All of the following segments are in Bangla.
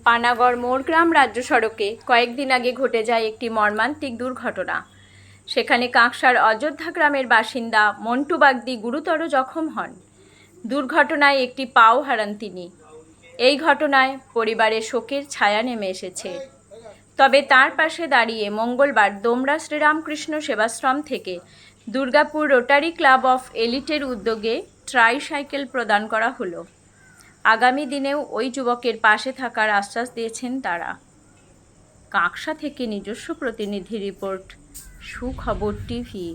পানাগড় মোড়গ্রাম রাজ্য সড়কে কয়েকদিন আগে ঘটে যায় একটি মর্মান্তিক দুর্ঘটনা। সেখানে কাঁকসার অযোধ্যা গ্রামের বাসিন্দা মন্টু বাগদি গুরুতর জখম হন। দুর্ঘটনায় একটি পাও হারান তিনি। এই ঘটনায় পরিবারে শোকের ছায়া নেমে এসেছে। তবে তার পাশে দাঁড়িয়ে মঙ্গলবার দোমরা শ্রীরামকৃষ্ণ সেবাশ্রম থেকে দুর্গাপুর রোটারি ক্লাব অফ এলিটের উদ্যোগে ট্রাইসাইকেল প্রদান করা হলো। আগামী দিনেও ওই যুবকের পাশে থাকার আশ্বাস দিয়েছেন তারা। কাঁকসা থেকে নিজস্ব প্রতিনিধি রিপোর্ট, সুখবর টিভি।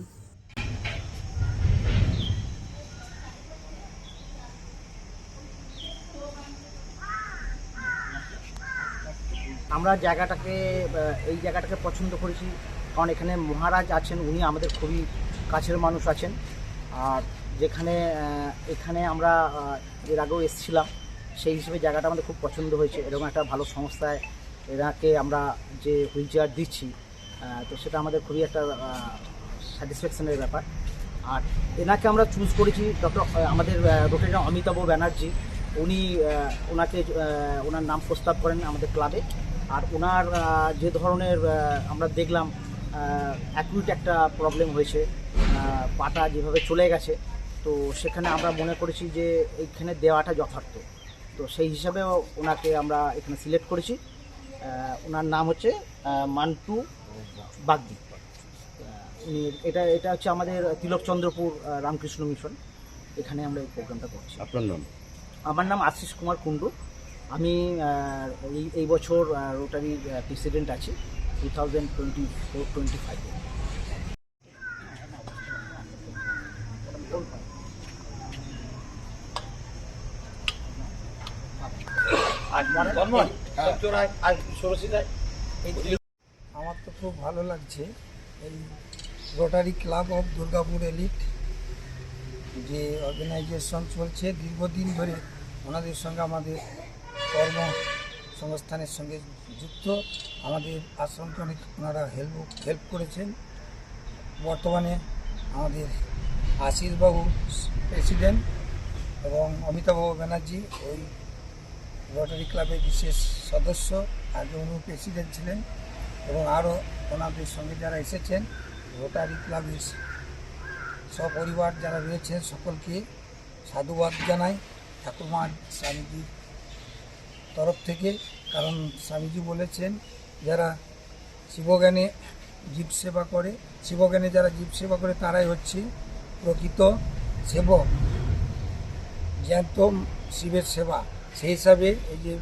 আমরা এই জায়গাটাকে পছন্দ করেছি কারণ এখানে মহারাজ আছেন, উনি আমাদের খুবই কাছের মানুষ আছেন। আর এখানে আমরা এর আগেও এসেছিলাম, সেই হিসেবে জায়গাটা আমাদের খুব পছন্দ হয়েছে। এরকম একটা ভালো সংস্থায় এনাকে আমরা যে হুইল চেয়ার দিচ্ছি, তো সেটা আমাদের খুবই একটা স্যাটিসফ্যাকশনের ব্যাপার। আর এনাকে আমরা চুজ করেছি আমাদের রোটারি অমিতাভ ব্যানার্জি, উনি ওনার নাম প্রস্তাব করেন আমাদের ক্লাবে। আর ওনার যে ধরনের আমরা দেখলাম অ্যাকুইট একটা প্রবলেম হয়েছে, পাটা যেভাবে চলে গেছে, তো সেখানে আমরা মনে করেছি যে এইখানে দেওয়াটা যথার্থ। তো সেই হিসাবে ওনাকে আমরা এখানে সিলেক্ট করেছি। ওনার নাম হচ্ছে মন্টু বাগদি। উনি এটা হচ্ছে আমাদের তিলকচন্দ্রপুর রামকৃষ্ণ মিশন, এখানে আমরা এই প্রোগ্রামটা করছি। আপনার নাম? আমার নাম আশিস কুমার কুণ্ডু। আমি এই বছর রোটারির প্রেসিডেন্ট আছি 2024-25। আমার তো খুব ভালো লাগছে। এই rotary club of Durgapur elite যে অর্গানাইজেশন চলছে দীর্ঘদিন ধরে, ওনাদের সঙ্গে আমাদের কর্মসংস্থানের সঙ্গে যুক্ত। আমাদের আশ্রমকে অনেক ওনারা হেল্প করেছেন। বর্তমানে আমাদের আশিসবাবু প্রেসিডেন্ট এবং অমিতাভ ব্যানার্জি ওই রোটারি ক্লাবের বিশেষ সদস্য, আগে উনি প্রেসিডেন্ট ছিলেন। এবং আরও ওনাদের সঙ্গে যারা এসেছেন, রোটারি ক্লাবের সপরিবার যারা রয়েছেন সকলকে সাধুবাদ জানাই ঠাকুরমা স্বামীজির তরফ থেকে। কারণ স্বামীজি বলেছেন যারা শিবজ্ঞানে যারা জীব সেবা করে তারাই হচ্ছে প্রকৃত সেবক, জ্ঞাত শিবের সেবা। সেই হিসাবে এই যে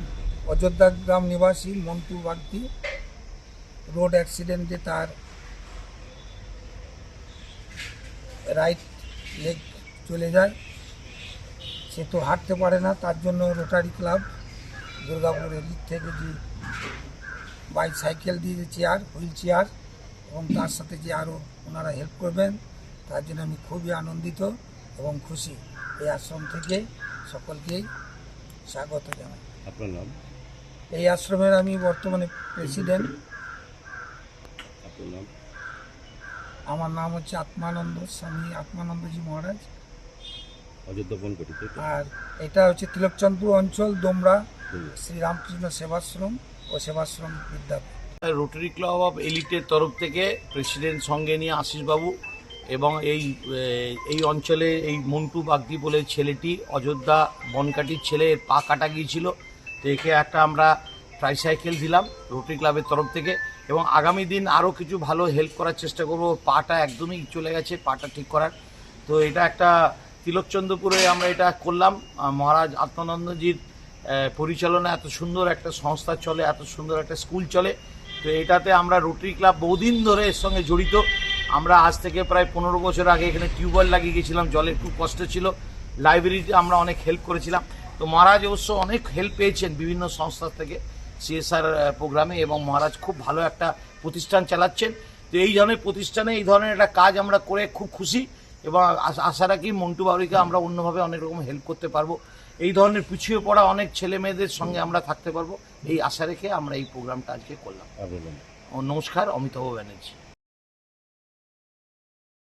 অযোধ্যা গ্রাম নিবাসী মন্টু বাগদি রোড অ্যাক্সিডেন্টে তার রাইট লেগ চলে যায়, সে তো হাঁটতে পারে না। তার জন্য রোটারি ক্লাব দুর্গাপুরের দিক থেকে যে বাইসাইকেল দিয়ে হুইল চেয়ার এবং তার সাথে যে আরও ওনারা হেল্প করবেন, তার জন্য আমি খুবই আনন্দিত এবং খুশি। এই আশ্রম থেকে সকলকেই স্বাগত জানাই। আপনার নাম? এই আশ্রমের আমি বর্তমানে প্রেসিডেন্ট। আপনার নাম? আমার নাম হচ্ছে আত্মানন্দ, স্বামী আত্মানন্দজি মহারাজ। অযোধ্যা বনকটিতে। আর এটা হচ্ছে তিলকচন্দ্রপুর অঞ্চল, দোমরা শ্রীরামকৃষ্ণ সেবাশ্রম ও সেবাশ্রম বিদ্যাপীঠ। রোটারি ক্লাব অফ এলিটের তরফ থেকে প্রেসিডেন্ট সঙ্গে নিয়ে আশিসবাবু এবং এই অঞ্চলে এই মন্টু বাগদি বলে ছেলেটি অযোধ্যা বনকাটির ছেলে, এর পা কাটা গিয়েছিল, তো একে একটা আমরা ট্রাইসাইকেল দিলাম রোটারি ক্লাবের তরফ থেকে। এবং আগামী দিন আরও কিছু ভালো হেল্প করার চেষ্টা করবো। পাটা একদমই চলে গেছে, পাটা ঠিক করার। তো এটা একটা তিলকচন্দ্রপুরে আমরা এটা করলাম। মহারাজ আত্মানন্দজির পরিচালনা এত সুন্দর একটা সংস্থা চলে, এত সুন্দর একটা স্কুল চলে। তো এটাতে আমরা রোটারি ক্লাব বহুদিন ধরে এর সঙ্গে জড়িত। আমরা আজ থেকে প্রায় 15 বছর আগে এখানে টিউবওয়েল লাগিয়ে গেছিলাম, জলের খুব কষ্ট ছিল। লাইব্রেরিতে আমরা অনেক হেল্প করেছিলাম। তো মহারাজ অবশ্য অনেক হেল্প পেয়েছেন বিভিন্ন সংস্থা থেকে CSR প্রোগ্রামে, এবং মহারাজ খুব ভালো একটা প্রতিষ্ঠান চালাচ্ছেন। তো এই ধরনের প্রতিষ্ঠানে এই ধরনের একটা কাজ আমরা করে খুব খুশি, এবং আশা রাখি মন্টু বাবুকে আমরা অন্যভাবে অনেক রকম হেল্প করতে পারবো। এই ধরনের পিছিয়ে পড়া অনেক ছেলে মেয়েদের সঙ্গে আমরা থাকতে পারবো, এই আশা রেখে আমরা এই প্রোগ্রামটা আজকে করলাম। নমস্কার, অমিতাভ ব্যানার্জি।